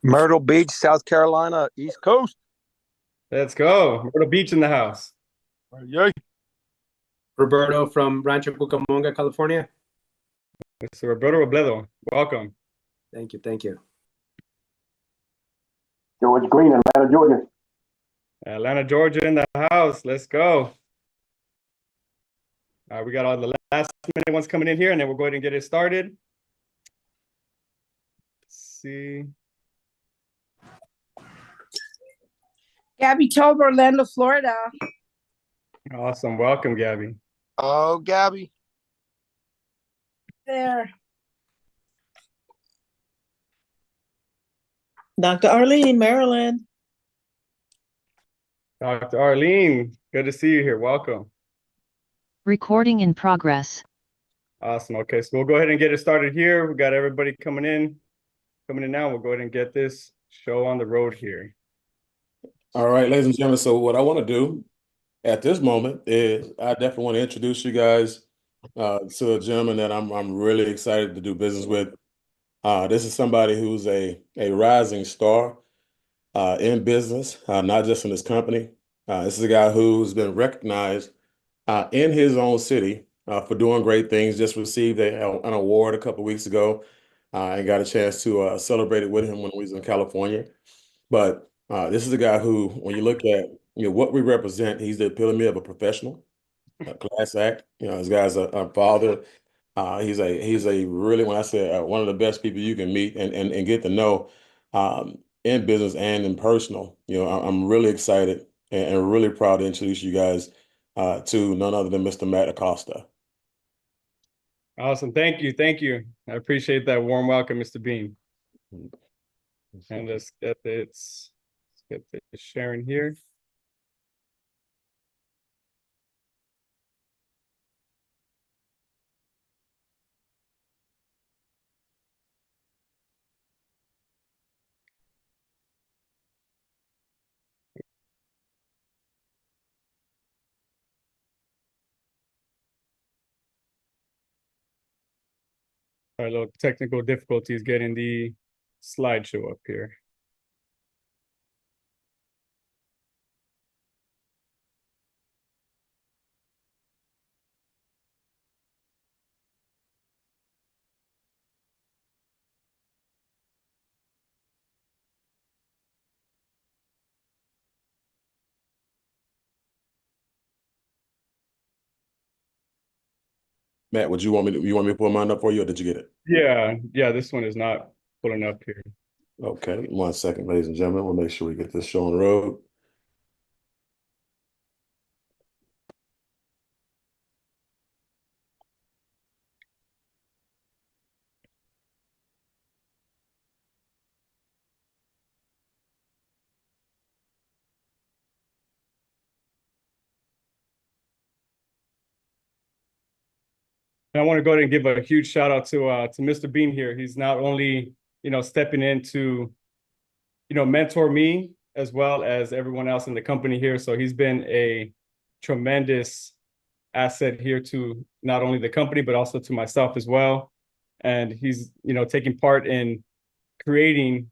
Myrtle Beach, South Carolina, East Coast. Let's go. Myrtle Beach in the house. Yay. Roberto from Rancho Cucamonga, California. Mr. Roberto Robledo, welcome. Thank you. Thank you. George Green, Atlanta, Georgia. Atlanta, Georgia in the house. Let's go. We got all the last minute ones coming in here, and then we'll go ahead and get it started. Let's see. Gabby Tobe, Orlando, Florida. Awesome. Welcome, Gabby. Oh, Gabby. There. Dr. Arlene, Maryland. Dr. Arlene, good to see you here. Welcome. Recording in progress. Awesome. Okay, so we'll go ahead and get it started here. We got everybody coming in now. We'll go ahead and get this show on the road here. All right, ladies and gentlemen. So what I want to do at this moment is I definitely want to introduce you guys to a gentleman that I'm really excited to do business with. This is somebody who's a rising star in business, not just in his company. This is a guy who's been recognized in his own city for doing great things. Just received an award a couple of weeks ago and got a chance to celebrate it with him when we was in California. But this is a guy who, when you look at what we represent, he's the epitome of a professional, a class act. This guy's a father. He's a really, when I say one of the best people you can meet and get to know in business and in personal. I'm really excited and really proud to introduce you guys to none other than Mr. Matt Acosta. Awesome. Thank you. Thank you. I appreciate that warm welcome, Mr. Bean. And let's get this sharing here. A little technical difficulties getting the slideshow up here. Matt, you want me to pull mine up for you, or did you get it? Yeah, this one is not pulling up here. Okay, 1 second, ladies and gentlemen. We'll make sure we get this show on the road. And I want to go ahead and give a huge shout out to Mr. Bean here. He's not only, stepping in to, mentor me as well as everyone else in the company here. So he's been a tremendous asset here to not only the company, but also to myself as well. And he's, taking part in creating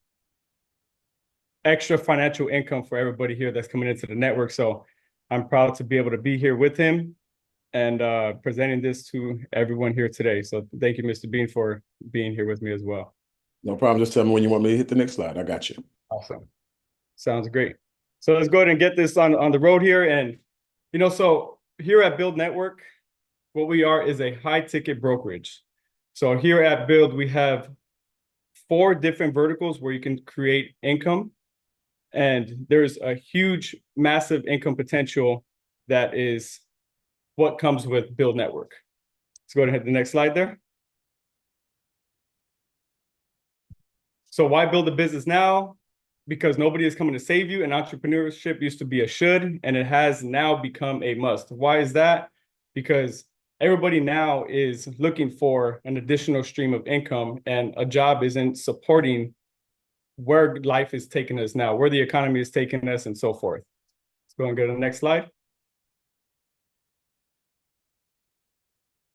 extra financial income for everybody here that's coming into the network. So I'm proud to be able to be here with him and presenting this to everyone here today. So thank you, Mr. Bean, for being here with me as well. No problem. Just tell me when you want me to hit the next slide. I got you. Awesome. Sounds great. So let's go ahead and get this on the road here. And, so here at BYLD Network, what we are is a high ticket brokerage. So here at BYLD, we have 4 different verticals where you can create income. And there's a huge, massive income potential that is what comes with BYLD Network. Let's go ahead and hit the next slide there. So why build a business now? Because nobody is coming to save you, and entrepreneurship used to be a should, and it has now become a must. Why is that? Because everybody now is looking for an additional stream of income, and a job isn't supporting where life is taking us now, where the economy is taking us, and so forth. Let's go and go to the next slide.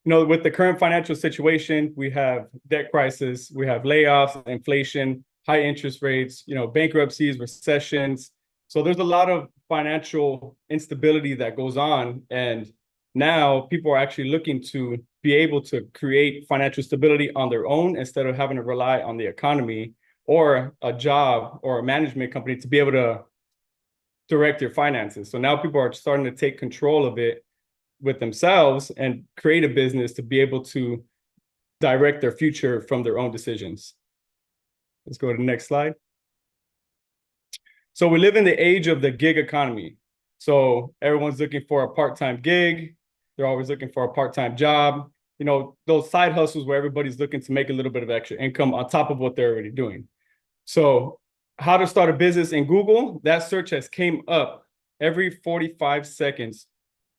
With the current financial situation, we have debt crisis, we have layoffs, inflation, high interest rates, bankruptcies, recessions. So there's a lot of financial instability that goes on. And now people are actually looking to be able to create financial stability on their own instead of having to rely on the economy or a job or a management company to be able to direct your finances. So now people are starting to take control of it with themselves and create a business to be able to direct their future from their own decisions. Let's go to the next slide. So we live in the age of the gig economy. So everyone's looking for a part-time gig. They're always looking for a part-time job. Those side hustles where everybody's looking to make a little bit of extra income on top of what they're already doing. So how to start a business in Google, that search has came up every 45 seconds,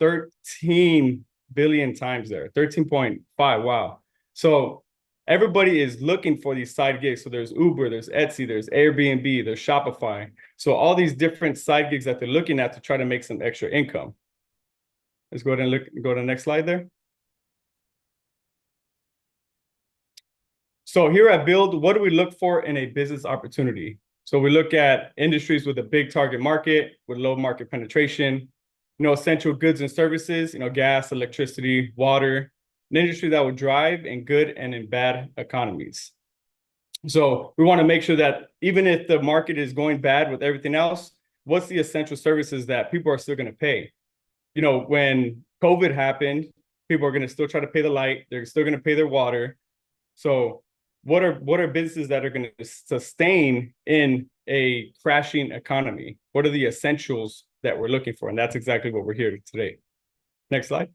13 billion times there, 13.5, wow. So everybody is looking for these side gigs. So there's Uber, there's Etsy, there's Airbnb, there's Shopify. So all these different side gigs that they're looking at to try to make some extra income. Let's go ahead and go to the next slide there. So here at BYLD, what do we look for in a business opportunity? So we look at industries with a big target market, with low market penetration, essential goods and services, gas, electricity, water, an industry that would drive in good and in bad economies. So we want to make sure that even if the market is going bad with everything else, what's the essential services that people are still going to pay? When COVID happened, people are going to still try to pay the light. They're still going to pay their water. So what are businesses that are going to sustain in a crashing economy? What are the essentials that we're looking for? And that's exactly what we're here today. Next slide.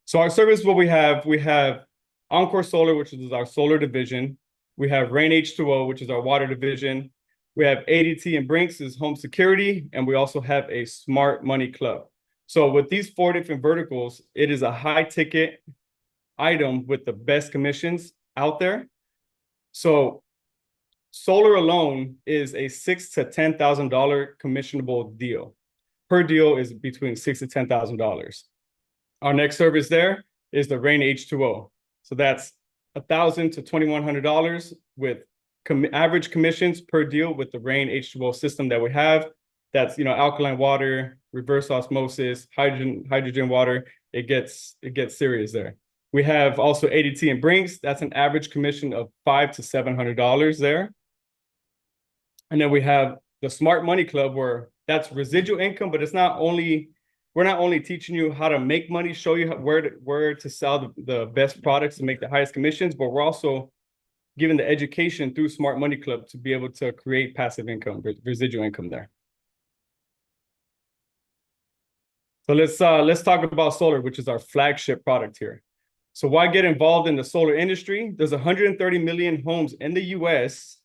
So our service, what we have Encore Solar, which is our solar division. We have Rain H2O, which is our water division. We have ADT and Brinks is home security. And we also have a Smart Money Club. So with these 4 different verticals, it is a high ticket item with the best commissions out there. So solar alone is a $6,000 to $10,000 commissionable deal. Per deal is between $6,000 to $10,000. Our next service there is the Rain H2O. So that's $1,000 to $2,100 with average commissions per deal with the Rain H2O system that we have. That's alkaline water, reverse osmosis, hydrogen water. It gets serious there. We have also ADT and Brinks. That's an average commission of $500 to $700 there. And then we have the Smart Money Club, where that's residual income, but we're not only teaching you how to make money, show you where to sell the best products to make the highest commissions, but we're also giving the education through Smart Money Club to be able to create passive income, residual income there. So let's talk about solar, which is our flagship product here. So why get involved in the solar industry? There's 130 million homes in the US.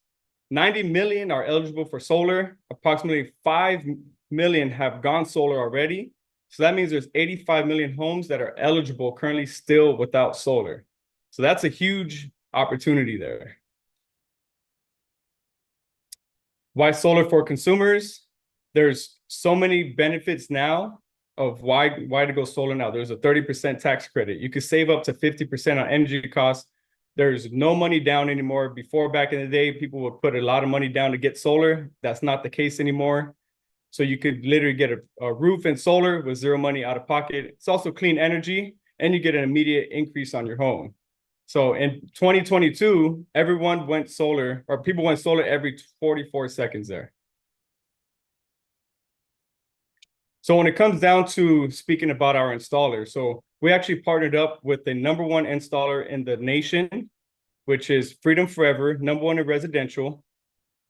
90 million are eligible for solar. Approximately 5 million have gone solar already. So that means there's 85 million homes that are eligible currently still without solar. So that's a huge opportunity there. Why solar for consumers? There's so many benefits now of why to go solar now. There's a 30% tax credit. You could save up to 50% on energy costs. There's no money down anymore. Before, back in the day, people would put a lot of money down to get solar. That's not the case anymore. So you could literally get a roof and solar with zero money out of pocket. It's also clean energy, and you get an immediate increase on your home. So in 2022, everyone went solar, or people went solar every 44 seconds there. So when it comes down to speaking about our installer, so we actually partnered up with the #1 installer in the nation, which is Freedom Forever, #1 in residential.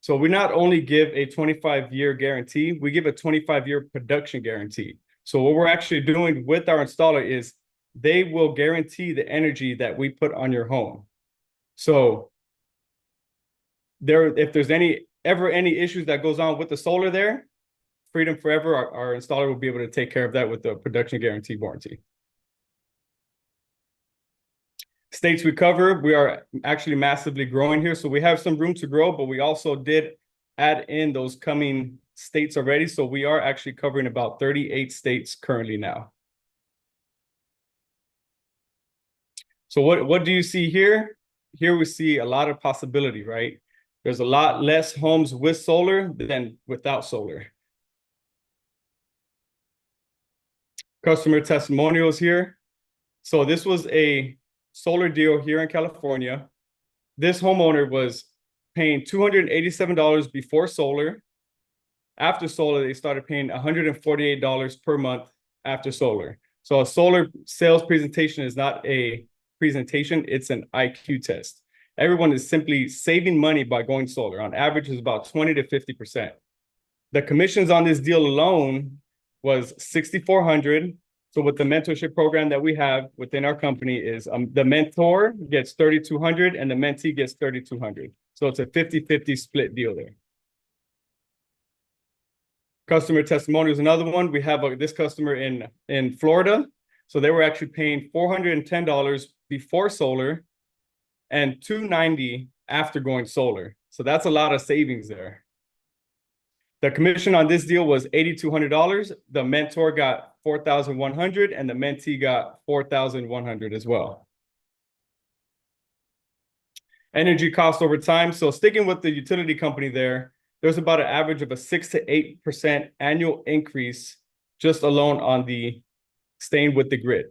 So we not only give a 25-year guarantee, we give a 25-year production guarantee. So what we're actually doing with our installer is they will guarantee the energy that we put on your home. So if there's ever any issues that goes on with the solar there, Freedom Forever, our installer will be able to take care of that with the production guarantee warranty. States we cover, we are actually massively growing here. So we have some room to grow, but we also did add in those coming states already. So we are actually covering about 38 states currently now. So what do you see here? here we see a lot of possibility, right? There's a lot less homes with solar than without solar. Customer testimonials here. So this was a solar deal here in California. This homeowner was paying $287 before solar. After solar, they started paying $148 per month after solar. So a solar sales presentation is not a presentation, it's an IQ test. Everyone is simply saving money by going solar. On average, is about 20 to 50%. The commissions on this deal alone was $6,400. So with the mentorship program that we have within our company is the mentor gets $3,200 and the mentee gets $3,200. So it's a 50-50 split deal there. Customer testimony is another one. We have this customer in Florida. So they were actually paying $410 before solar and $290 after going solar. So that's a lot of savings there. The commission on this deal was $8,200. The mentor got $4,100 and the mentee got $4,100 as well. Energy cost over time. So sticking with the utility company there's about an average of a 6 to 8% annual increase just alone on the staying with the grid.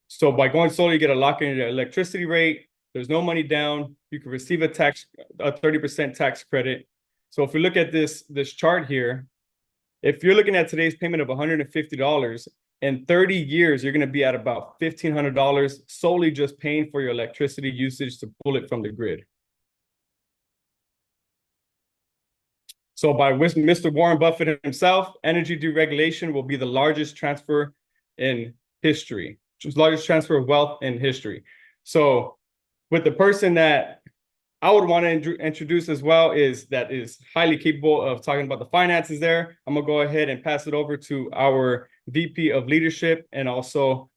So by going solar, you get a lock in your electricity rate. There's no money down. You can receive a 30% tax credit. So if we look at this chart here, if you're looking at today's payment of $150, in 30 years, you're going to be at about $1,500 solely just paying for your electricity usage to pull it from the grid. So by Mr. Warren Buffett himself, energy deregulation will be the largest transfer in history, largest transfer of wealth in history. So with the person that I would want to introduce as well is highly capable of talking about the finances there. I'm going to go ahead and pass it over to our VP of Leadership and also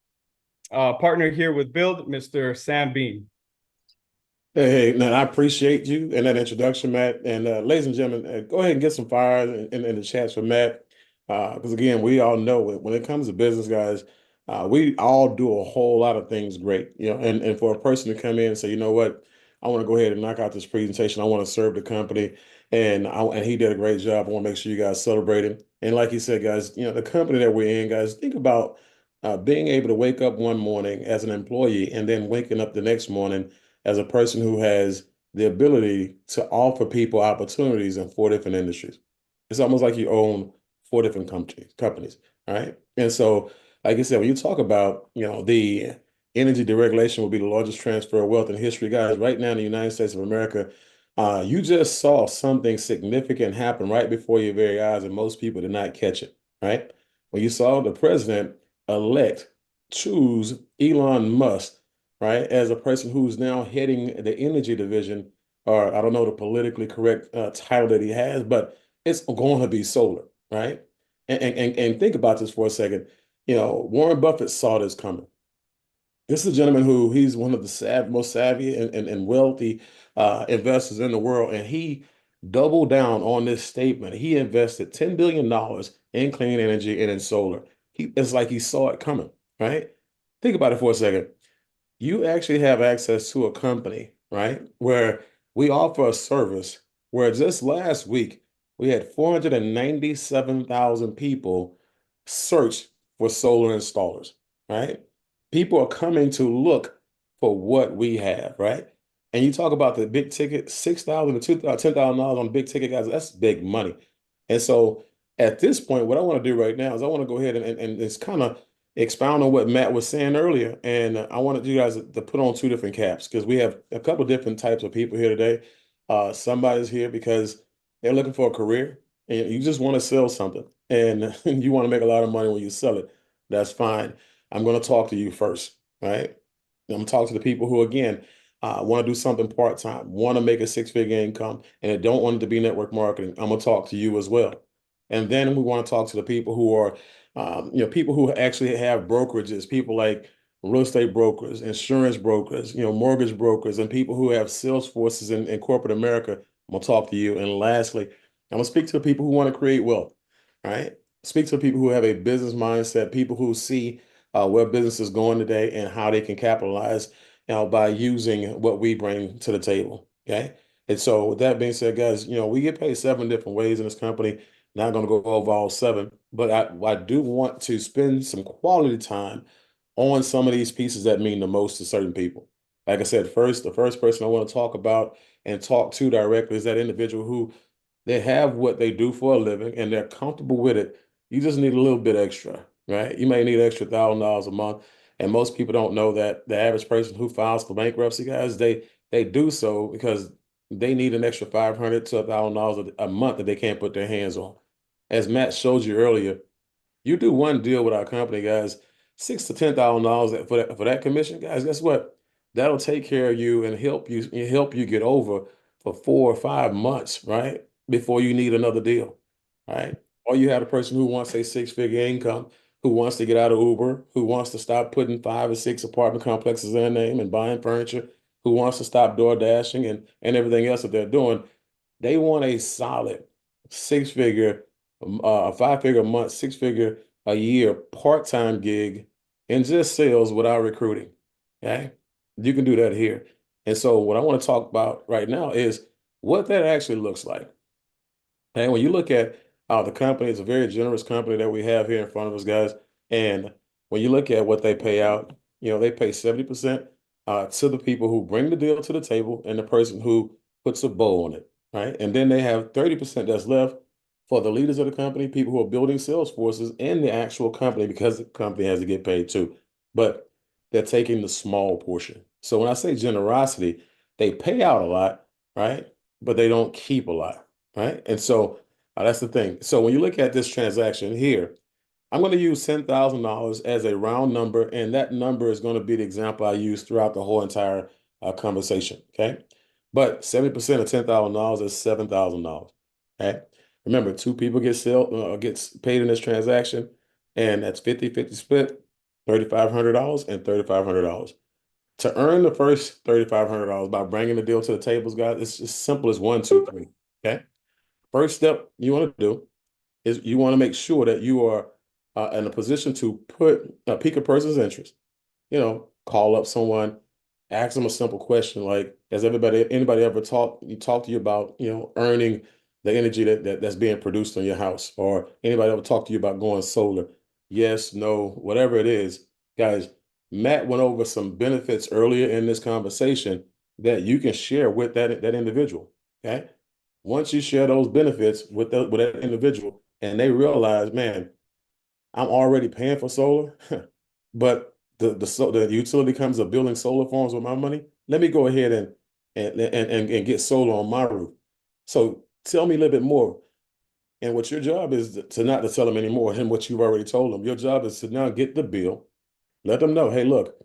partner here with BYLD, Mr. Sam Bean. Hey, now I appreciate you and that introduction, Matt. And ladies and gentlemen, go ahead and get some fire in the chats for Matt. Because again, we all know it. When it comes to business, guys, we all do a whole lot of things great. And for a person to come in and say, you know what, I want to go ahead and knock out this presentation. I want to serve the company. And he did a great job. I want to make sure you guys celebrate him. And like you said, guys, the company that we're in, guys, think about being able to wake up one morning as an employee and then waking up the next morning as a person who has the ability to offer people opportunities in 4 different industries. It's almost like you own 4 different companies, right? And so, like I said, when you talk about, the energy deregulation will be the largest transfer of wealth in history, guys, right now in the United States of America, you just saw something significant happen right before your very eyes, and most people did not catch it, right? When you saw the president-elect choose Elon Musk, right, as a person who's now heading the energy division, or I don't know the politically correct title that he has, but it's going to be solar, right? And think about this for a second. Warren Buffett saw this coming. This is a gentleman he's one of the most savvy and wealthy investors in the world, and he doubled down on this statement. He invested $10 billion in clean energy and in solar. It's like he saw it coming, right? Think about it for a second. You actually have access to a company, right, where we offer a service where just last week we had 497,000 people search for solar installers, right? People are coming to look for what we have, right? And you talk about the big ticket, $6,000 to $10,000 on big ticket, guys, that's big money. And so at this point, what I want to do right now is I want to go ahead and it's kind of expound on what Matt was saying earlier. And I wanted you guys to put on 2 different caps because we have a couple of different types of people here today. Somebody's here because they're looking for a career and you just want to sell something and you want to make a lot of money when you sell it. That's fine. I'm going to talk to you first, right? I'm going to talk to the people who, again, want to do something part-time, want to make a 6-figure income, and they don't want it to be network marketing. I'm going to talk to you as well. And then we want to talk to the people who are people who actually have brokerages, people like real estate brokers, insurance brokers, mortgage brokers, and people who have sales forces in corporate America. I'm going to talk to you. And lastly, I'm going to speak to the people who want to create wealth, right? Speak to people who have a business mindset, people who see where business is going today and how they can capitalize by using what we bring to the table. Okay. And so with that being said, guys, we get paid 7 different ways in this company. Not going to go over all 7, but I do want to spend some quality time on some of these pieces that mean the most to certain people. Like I said, the first person I want to talk about and talk to directly is that individual who they have what they do for a living and they're comfortable with it. You just need a little bit extra, right? You may need extra $1,000 a month. And most people don't know that the average person who files for bankruptcy, guys, they do so because they need an extra $500 to $1,000 a month that they can't put their hands on. As Matt showed you earlier, you do one deal with our company, guys, $6,000 to $10,000 for that commission, guys. Guess what? That'll take care of you and help you get over for 4 or 5 months, right? Before you need another deal, right? Or you have a person who wants a 6-figure income, who wants to get out of Uber, who wants to stop putting 5 or 6 apartment complexes in their name and buying furniture, who wants to stop door dashing and everything else that they're doing. They want a solid 6-figure, a 5-figure a month, 6-figure a year part-time gig in just sales without recruiting. Okay. You can do that here. And so what I want to talk about right now is what that actually looks like. And when you look at the company, it's a very generous company that we have here in front of us, guys. And when you look at what they pay out, they pay 70% to the people who bring the deal to the table and the person who puts a bow on it, right? And then they have 30% that's left for the leaders of the company, people who are building sales forces in the actual company because the company has to get paid too. But they're taking the small portion. So when I say generosity, they pay out a lot, right? But they don't keep a lot. Right. And so that's the thing. So when you look at this transaction here, I'm going to use $10,000 as a round number, and that number is going to be the example I use throughout the whole entire conversation. Okay. But 70% of $10,000 is $7,000. Okay. Remember, 2 people gets paid in this transaction, and that's 50-50 split, $3,500 and $3,500. To earn the first $3,500 by bringing the deal to the tables, guys, it's as simple as 1, 2, 3. Okay. First step you want to do is you want to make sure that you are in a position to pique a person's interest. Call up someone, ask them a simple question like, has anybody ever talked to you about, earning the energy that's being produced in your house? Or anybody ever talked to you about going solar? Yes, no, whatever it is. Guys, Matt went over some benefits earlier in this conversation that you can share with that individual. Okay. Once you share those benefits with that individual and they realize, man, I'm already paying for solar, but the utility comes of building solar farms with my money. Let me go ahead and get solar on my roof. So tell me a little bit more. And what your job is to not to tell them any more than what you've already told them. Your job is to now get the bill, let them know, hey, look,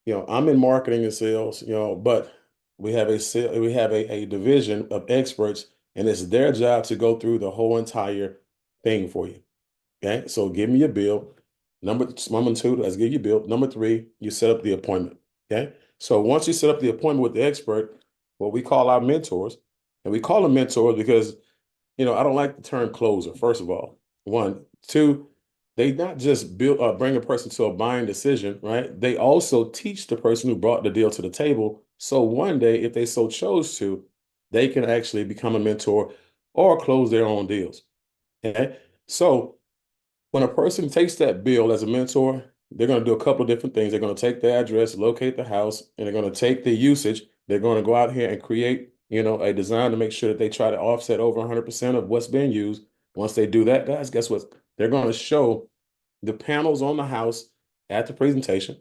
I'm in marketing and sales, but we have a division of experts, and it's their job to go through the whole entire thing for you. Okay, so give me your bill. Number 2, let's give you a bill. Number 3, you set up the appointment. Okay, so once you set up the appointment with the expert, what we call our mentors, and we call them mentors because I don't like the term closer. First of all, 1, 2. They not just bring a person to a buying decision, right? They also teach the person who brought the deal to the table. So one day, if they so chose to, they can actually become a mentor or close their own deals. Okay. So when a person takes that bill as a mentor, they're going to do a couple of different things. They're going to take the address, locate the house, and they're going to take the usage. They're going to go out here and create, a design to make sure that they try to offset over 100% of what's being used. Once they do that, guys, guess what? They're going to show the panels on the house at the presentation.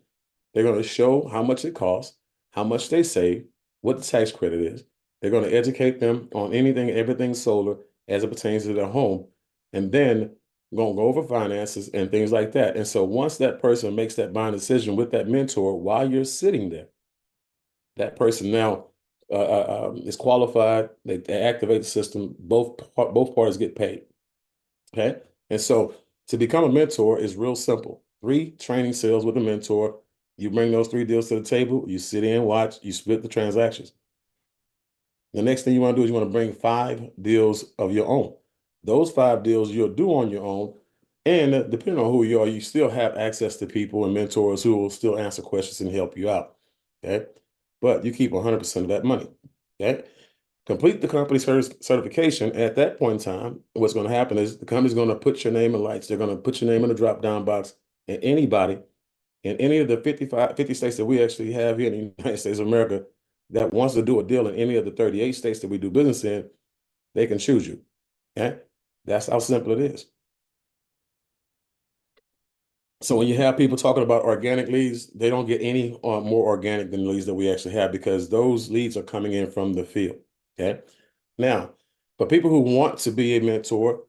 They're going to show how much it costs, how much they save, what the tax credit is. They're going to educate them on everything solar as it pertains to their home. And then going to go over finances and things like that. And so once that person makes that buying decision with that mentor, while you're sitting there, that person now is qualified. They activate the system. Both parties get paid. Okay. And so to become a mentor is real simple. 3 training sales with a mentor. You bring those 3 deals to the table. You sit in, watch, you split the transactions. The next thing you want to do is you want to bring 5 deals of your own. Those 5 deals you'll do on your own. And depending on who you are, you still have access to people and mentors who will still answer questions and help you out. Okay. but you keep 100% of that money. Okay. Complete the company certification. At that point in time, what's going to happen is the company's going to put your name in lights. They're going to put your name in the drop-down box, and anybody in any of the 50 states that we actually have here in the United States of America that wants to do a deal in any of the 38 states that we do business in, they can choose you. Okay. That's how simple it is. So when you have people talking about organic leads, they don't get any more organic than the leads that we actually have, because those leads are coming in from the field. Okay. Now, for people who want to be a mentor,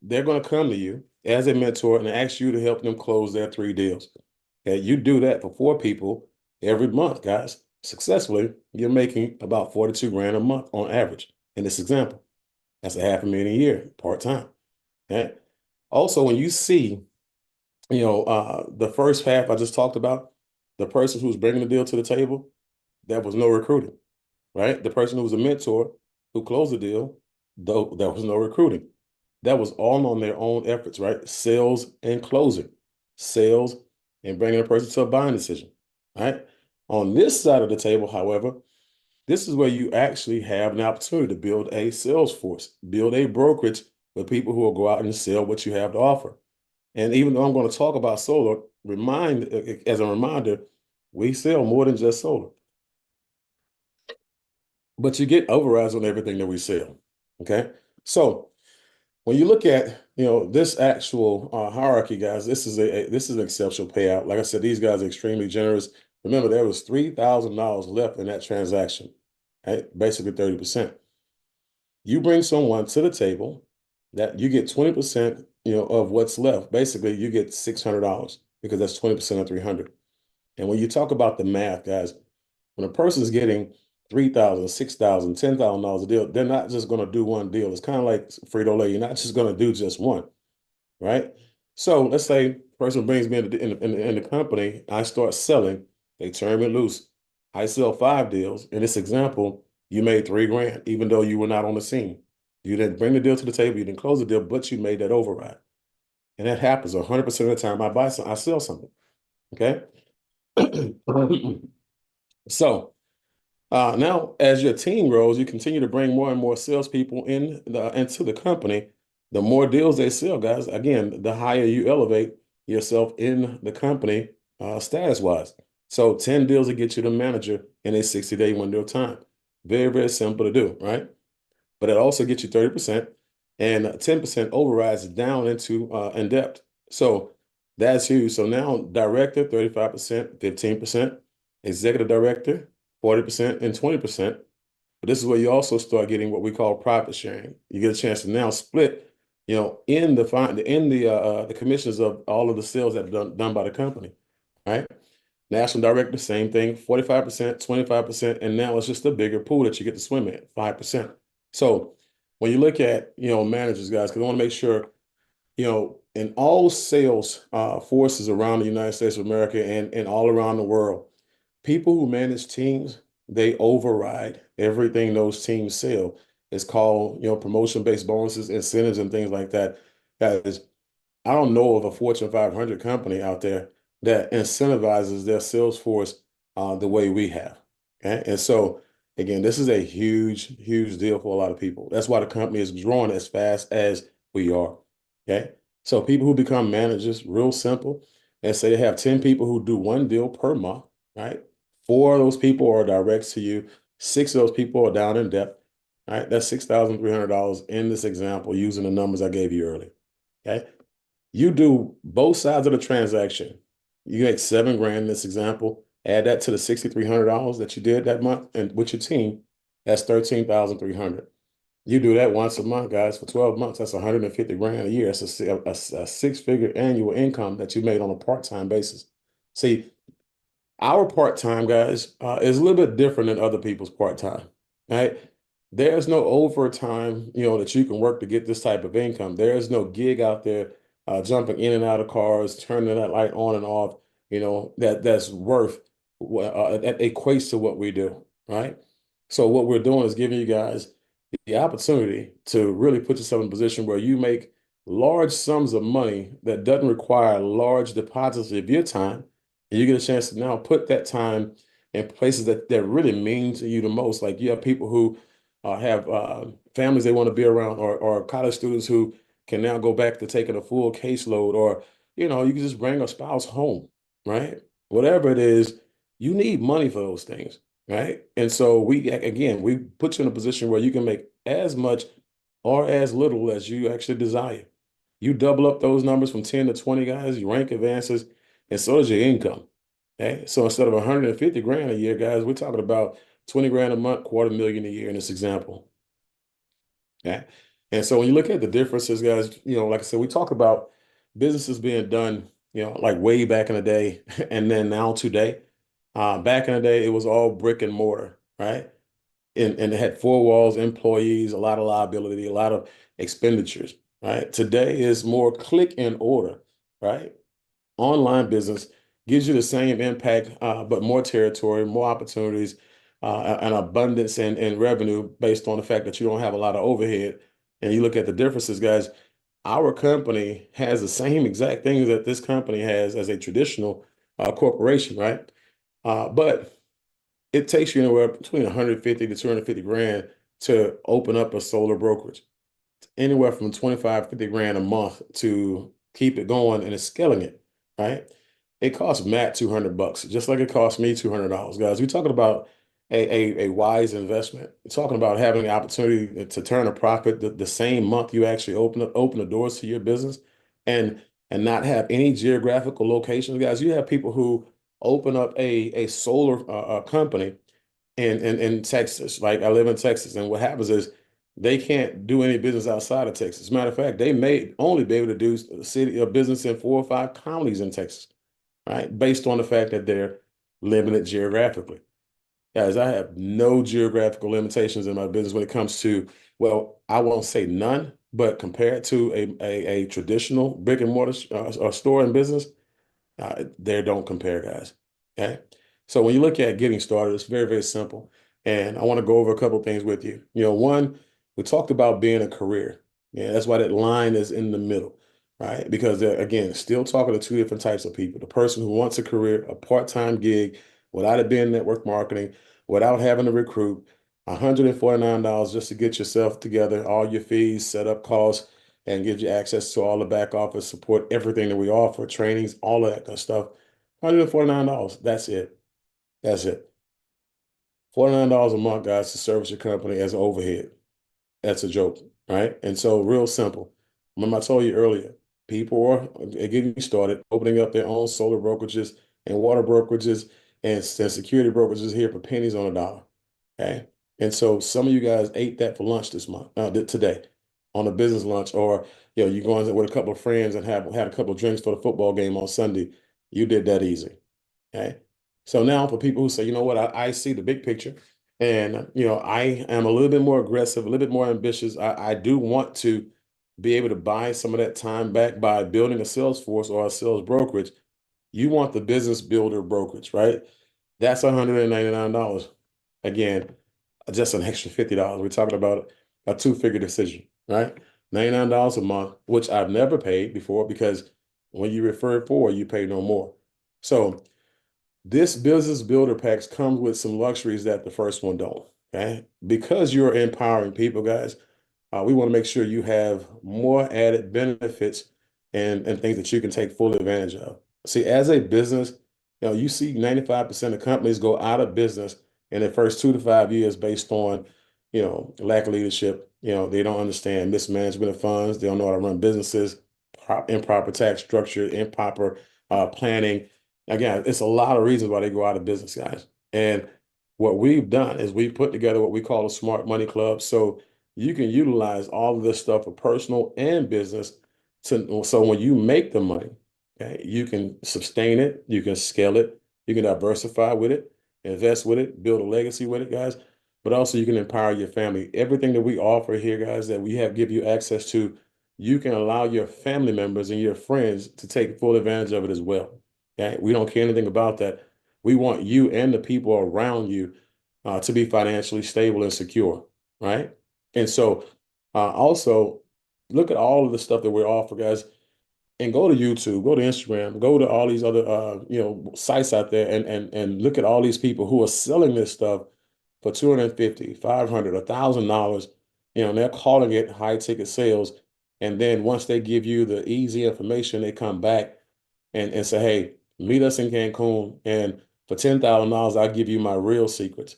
they're going to come to you as a mentor and ask you to help them close their 3 deals. Okay. You do that for 4 people every month, guys. Successfully, you're making about 42 grand a month on average in this example. That's $500,000 a year, part-time. Okay. Also, when you see, the first half I just talked about, the person who's bringing the deal to the table, that was no recruiting, right? The person who was a mentor who closed the deal, though, that was no recruiting. That was all on their own efforts, right? Sales and closing, sales and bringing a person to a buying decision, right? On this side of the table, however, this is where you actually have an opportunity to build a sales force, build a brokerage with people who will go out and sell what you have to offer. And even though I'm going to talk about solar, as a reminder, we sell more than just solar. But you get overrides on everything that we sell. Okay. So when you look at, this actual hierarchy, guys, this is an exceptional payout. Like I said, these guys are extremely generous. Remember, there was $3,000 left in that transaction, right? Basically 30%. You bring someone to the table that you get 20%, of what's left. Basically, you get $600 because that's 20% of 300. And when you talk about the math, guys, when a person's getting $3,000, $6,000, $10,000 a deal, they're not just going to do one deal. It's kind of like Frito-Lay. You're not just going to do just one, right? So let's say the person brings me in the company, I start selling, they turn me loose. I sell 5 deals. In this example, you made 3 grand, even though you were not on the scene. You didn't bring the deal to the table, you didn't close the deal, but you made that override. And that happens 100% of the time I sell something. Okay. So now, as your team grows, you continue to bring more and more salespeople into the company. The more deals they sell, guys, again, the higher you elevate yourself in the company status-wise. So 10 deals will get you the manager in a 60-day window of time. Very, very simple to do, right? But it also gets you 30%, and 10% overrides down into in depth. So that's huge. So now director, 35%, 15%, executive director, 40% and 20%. But this is where you also start getting what we call profit sharing. You get a chance to now split, in the commissions of all of the sales that are done by the company, right? National director, same thing, 45%, 25%, and now it's just a bigger pool that you get to swim in, 5%. So when you look at, managers, guys, because I want to make sure, in all sales forces around the United States of America and all around the world, people who manage teams, they override everything those teams sell. It's called, promotion-based bonuses, incentives, and things like that. That is, I don't know of a Fortune 500 company out there that incentivizes their sales force the way we have. Okay? And so, again, this is a huge, huge deal for a lot of people. That's why the company is growing as fast as we are. Okay. So people who become managers, real simple, and say they have 10 people who do 1 deal per month, right? 4 of those people are direct to you. 6 of those people are down in depth. All right. That's $6,300 in this example using the numbers I gave you earlier. Okay. You do both sides of the transaction. You make 7 grand in this example. Add that to the $6,300 that you did that month and with your team, that's 13,300. You do that once a month, guys, for 12 months. That's 150 grand a year. That's a 6-figure annual income that you made on a part-time basis. See, our part-time, guys, is a little bit different than other people's part-time, right? There's no overtime, that you can work to get this type of income. There is no gig out there jumping in and out of cars, turning that light on and off, that's worth, that equates to what we do, right? So what we're doing is giving you guys the opportunity to really put yourself in a position where you make large sums of money that doesn't require large deposits of your time. And you get a chance to now put that time and places that really mean to you the most. Like you have people who have families they want to be around, or college students who can now go back to taking a full caseload, or you can just bring a spouse home, right? Whatever it is, you need money for those things, right? And so we put you in a position where you can make as much or as little as you actually desire. You double up those numbers from 10 to 20 guys, your rank advances, and so does your income. Okay. So instead of 150 grand a year, guys, we're talking about 20 grand a month, 250,000 a year in this example. Okay. And so when you look at the differences, guys, like I said, we talk about businesses being done, like way back in the day and then now today. Back in the day, it was all brick and mortar, right? And it had four walls, employees, a lot of liability, a lot of expenditures, right? Today is more click and order, right? Online business gives you the same impact, but more territory, more opportunities, and abundance and revenue based on the fact that you don't have a lot of overhead. And you look at the differences, guys, our company has the same exact things that this company has as a traditional corporation, right? But it takes you anywhere between 150 to 250 grand to open up a solar brokerage. Anywhere from 25, 50 grand a month to keep it going and it's scaling it, right? It costs Matt $200, just like it cost me $200, guys. We're talking about a wise investment. We're talking about having the opportunity to turn a profit the same month you actually open the doors to your business and not have any geographical locations, guys. You have people who open up a solar company in Texas. Like I live in Texas, and what happens is they can't do any business outside of Texas. Matter of fact, they may only be able to do city or business in 4 or 5 counties in Texas, right? Based on the fact that they're limited geographically. Guys, I have no geographical limitations in my business when it comes to, well, I won't say none, but compared to a traditional brick and mortar store and business, they don't compare, guys. Okay. So when you look at getting started, it's very, very simple. And I want to go over a couple of things with you. One, we talked about being a career. Yeah, that's why that line is in the middle, right? Because again, still talking to two different types of people. The person who wants a career, a part-time gig, without it being network marketing, without having to recruit, $149 just to get yourself together, all your fees, setup costs, and gives you access to all the back office support, everything that we offer, trainings, all of that kind of stuff. $149. That's it. That's it. $49 a month, guys, to service your company as an overhead. That's a joke, right? And so real simple. Remember I told you earlier, people are getting started opening up their own solar brokerages and water brokerages and security brokerages here for pennies on a dollar. Okay. And so some of you guys ate that for lunch this month, today, on a business lunch, or you going with a couple of friends and had a couple of drinks for the football game on Sunday. You did that easy. Okay. So now for people who say, you know what, I see the big picture. And, I am a little bit more aggressive, a little bit more ambitious. I do want to be able to buy some of that time back by building a sales force or a sales brokerage. You want the business builder brokerage, right? That's $199. Again, just an extra $50. We're talking about a two-figure decision, right? $99 a month, which I've never paid before because when you refer for, you pay no more. So this business builder packs comes with some luxuries that the first one don't. Okay. Because you're empowering people, guys, we want to make sure you have more added benefits and things that you can take full advantage of. See, as a business, you see 95% of companies go out of business in the first 2 to 5 years based on, lack of leadership. They don't understand mismanagement of funds. They don't know how to run businesses, improper tax structure, improper planning. Again, it's a lot of reasons why they go out of business, guys. And what we've done is we've put together what we call a smart money club. So you can utilize all of this stuff for personal and business so when you make the money, okay, you can sustain it, you can scale it, you can diversify with it, invest with it, build a legacy with it, guys. But also you can empower your family. Everything that we offer here, guys, that we give you access to, you can allow your family members and your friends to take full advantage of it as well. Okay? We don't care anything about that. We want you and the people around you to be financially stable and secure, right? And so also look at all of the stuff that we're offering, guys. and go to YouTube, go to Instagram, go to all these other sites out there and look at all these people who are selling this stuff for $250, $500, $1,000. And they're calling it high ticket sales. And then once they give you the easy information, they come back and say, hey, meet us in Cancun, and for $10,000, I'll give you my real secrets.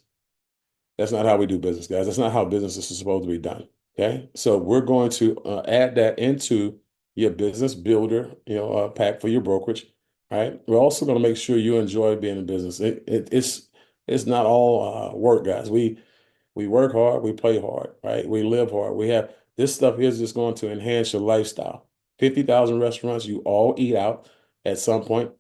That's not how we do business, guys. That's not how business is supposed to be done. Okay. So we're going to add that into your business builder, pack for your brokerage. Right. We're also going to make sure you enjoy being in business. It's not all work, guys. We work hard, we play hard, right? We live hard. This stuff is just going to enhance your lifestyle. 50,000 restaurants, you all eat out at some point,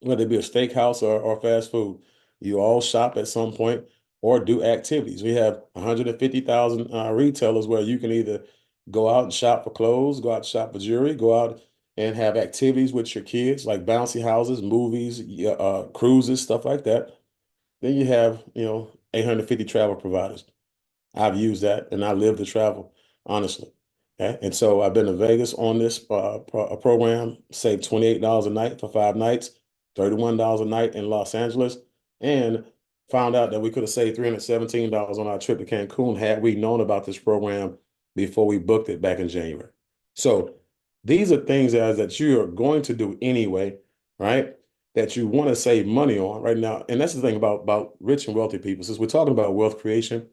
whether it be a steakhouse or fast food. You all shop at some point or do activities. We have 150,000 retailers where you can either go out and shop for clothes, go out and shop for jewelry, go out and have activities with your kids like bouncy houses, movies, cruises, stuff like that. Then you have, 850 travel providers. I've used that and I live to travel, honestly. Okay. And so I've been to Vegas on this program, saved $28 a night for 5 nights, $31 a night in Los Angeles, and found out that we could have saved $317 on our trip to Cancun had we known about this program before we booked it back in January. So these are things that you are going to do anyway, right? That you want to save money on right now. And that's the thing about rich and wealthy people. Since we're talking about wealth creation,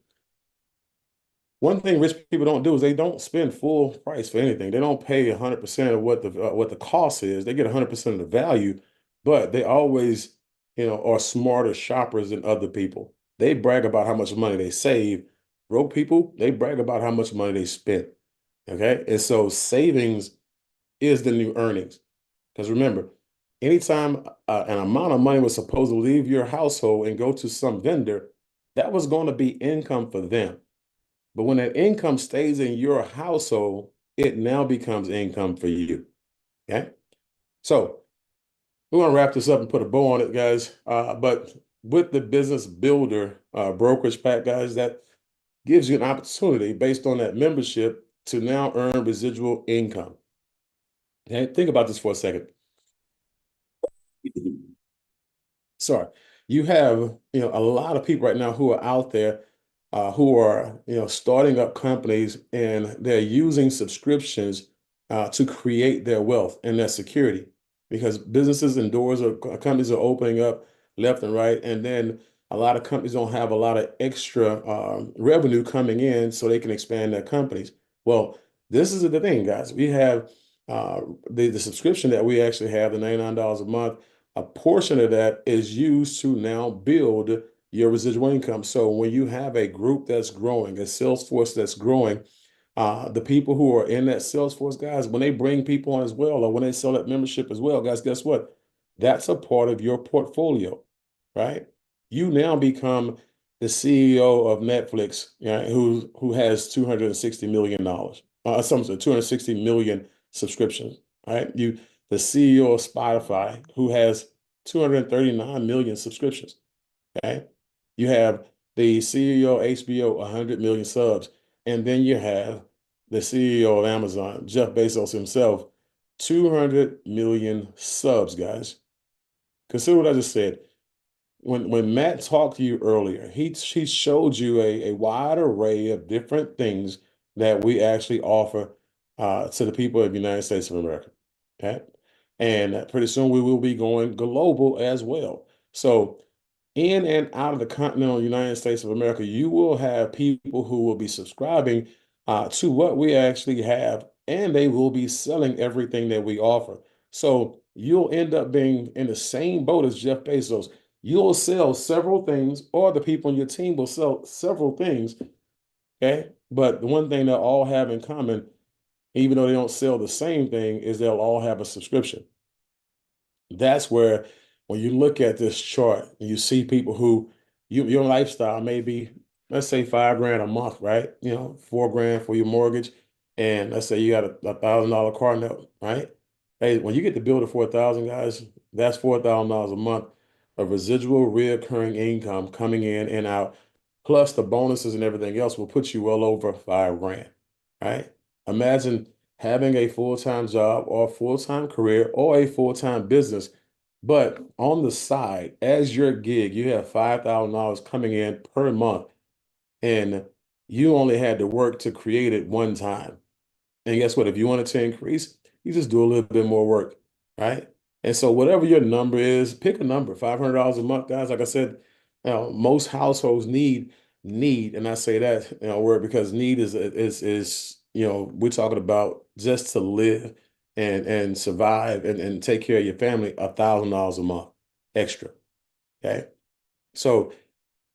one thing rich people don't do is they don't spend full price for anything. They don't pay 100% of what the cost is. They get 100% of the value, but they always, are smarter shoppers than other people. They brag about how much money they save. Broke people, they brag about how much money they spent. Okay. And so savings is the new earnings. Because remember, anytime an amount of money was supposed to leave your household and go to some vendor, that was going to be income for them. But when that income stays in your household, it now becomes income for you. Okay. So we're going to wrap this up and put a bow on it, guys. But with the business builder brokerage pack, guys, that gives you an opportunity based on that membership to now earn residual income. Okay. Think about this for a second. Sorry. You have, a lot of people right now who are out there who are, starting up companies, and they're using subscriptions to create their wealth and their security, because businesses and doors or companies are opening up left and right. And then a lot of companies don't have a lot of extra revenue coming in so they can expand their companies. Well, this is the thing, guys. We have the subscription that we actually have, the $99 a month. A portion of that is used to now build your residual income. So when you have a group that's growing, a sales force that's growing, the people who are in that sales force, guys, when they bring people on as well, or when they sell that membership as well, guys, guess what? That's a part of your portfolio, right? You now become the CEO of Netflix, who has $260 million, 260 million subscriptions, right? The CEO of Spotify, who has 239 million subscriptions. Okay. You have the CEO of HBO, 100 million subs. And then you have the CEO of Amazon, Jeff Bezos himself, 200 million subs, guys. Consider what I just said. When Matt talked to you earlier, he showed you a wide array of different things that we actually offer to the people of the United States of America. Okay. And pretty soon we will be going global as well. So in and out of the continental United States of America, you will have people who will be subscribing to what we actually have, and they will be selling everything that we offer. So you'll end up being in the same boat as Jeff Bezos. You'll sell several things, or the people on your team will sell several things. Okay. But the one thing they'll all have in common, even though they don't sell the same thing, is they'll all have a subscription. That's where, when you look at this chart and you see people who your lifestyle may be, let's say $5,000 a month, right? $4,000 for your mortgage. And let's say you got a $1,000 car note, right? Hey, when you get the bill to 4,000, guys, that's $4,000 a month of residual reoccurring income coming in and out, plus the bonuses and everything else will put you well over $5,000, right? Imagine having a full-time job or a full-time career or a full-time business. But on the side, as your gig, you have $5,000 coming in per month, and you only had to work to create it one time. And guess what? If you wanted to increase, you just do a little bit more work, right? And so whatever your number is, pick a number, $500 a month, guys. Like I said, most households need, and I say that, word because need is we're talking about just to live and survive and take care of your family, $1,000 a month extra. Okay. So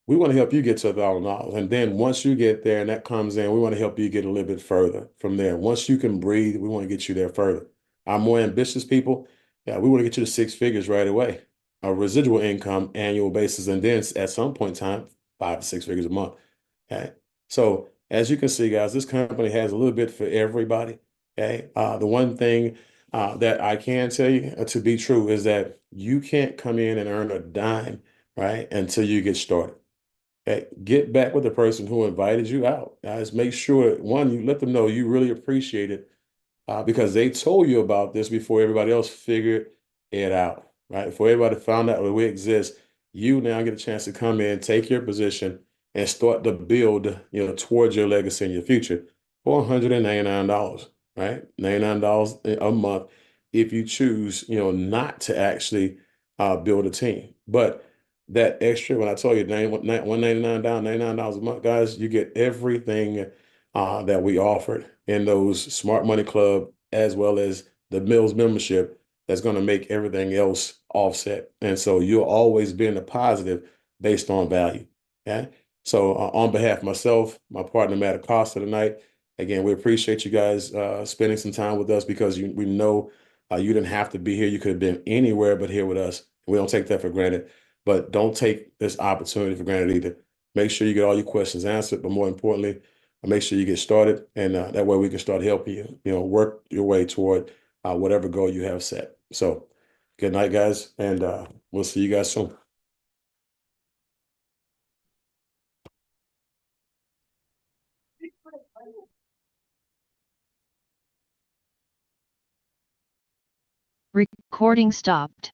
we want to help you get to $1,000. And then once you get there and that comes in, we want to help you get a little bit further from there. Once you can breathe, we want to get you there further. Our more ambitious people, yeah, we want to get you to 6 figures right away, a residual income annual basis, and then at some point in time, 5 to 6 figures a month. Okay. So as you can see, guys, this company has a little bit for everybody. Okay. The one thing that I can tell you to be true is that you can't come in and earn a dime, right, until you get started. Okay, get back with the person who invited you out, guys. Make sure, one, you let them know you really appreciate it because they told you about this before everybody else figured it out, right? Before everybody found out that we exist, you now get a chance to come in, take your position, and start to build, towards your legacy and your future for $199, right? $99 a month if you choose, not to actually build a team. But that extra, when I told you $199 down, $99 a month, guys, you get everything that we offered in those Smart Money Club, as well as the Mills membership that's going to make everything else offset. And so you'll always be in the positive based on value. Okay. So on behalf of myself, my partner, Matt Acosta tonight, again, we appreciate you guys spending some time with us because we know you didn't have to be here. You could have been anywhere but here with us. We don't take that for granted, but don't take this opportunity for granted either. Make sure you get all your questions answered, but more importantly, make sure you get started, and that way we can start helping you, work your way toward whatever goal you have set. So good night, guys, and we'll see you guys soon. Recording stopped.